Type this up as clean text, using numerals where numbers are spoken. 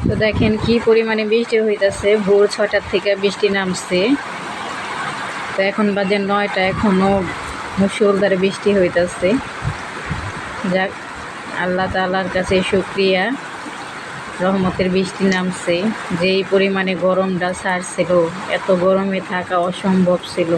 তো দেখেন কি পরিমাণে বৃষ্টি হইতেছে, ভোর 6টার থেকে বৃষ্টি নামছে। তো এখন বাজে 9টা, এখনও মুষলধারে বৃষ্টি হইতেছে। যাক, আল্লাহ তাআলার কাছে শুকরিয়া, রহমতের বৃষ্টি নামছে। যেই পরিমাণে গরমটা ছাড়ছিল, এত গরমে থাকা অসম্ভব ছিল।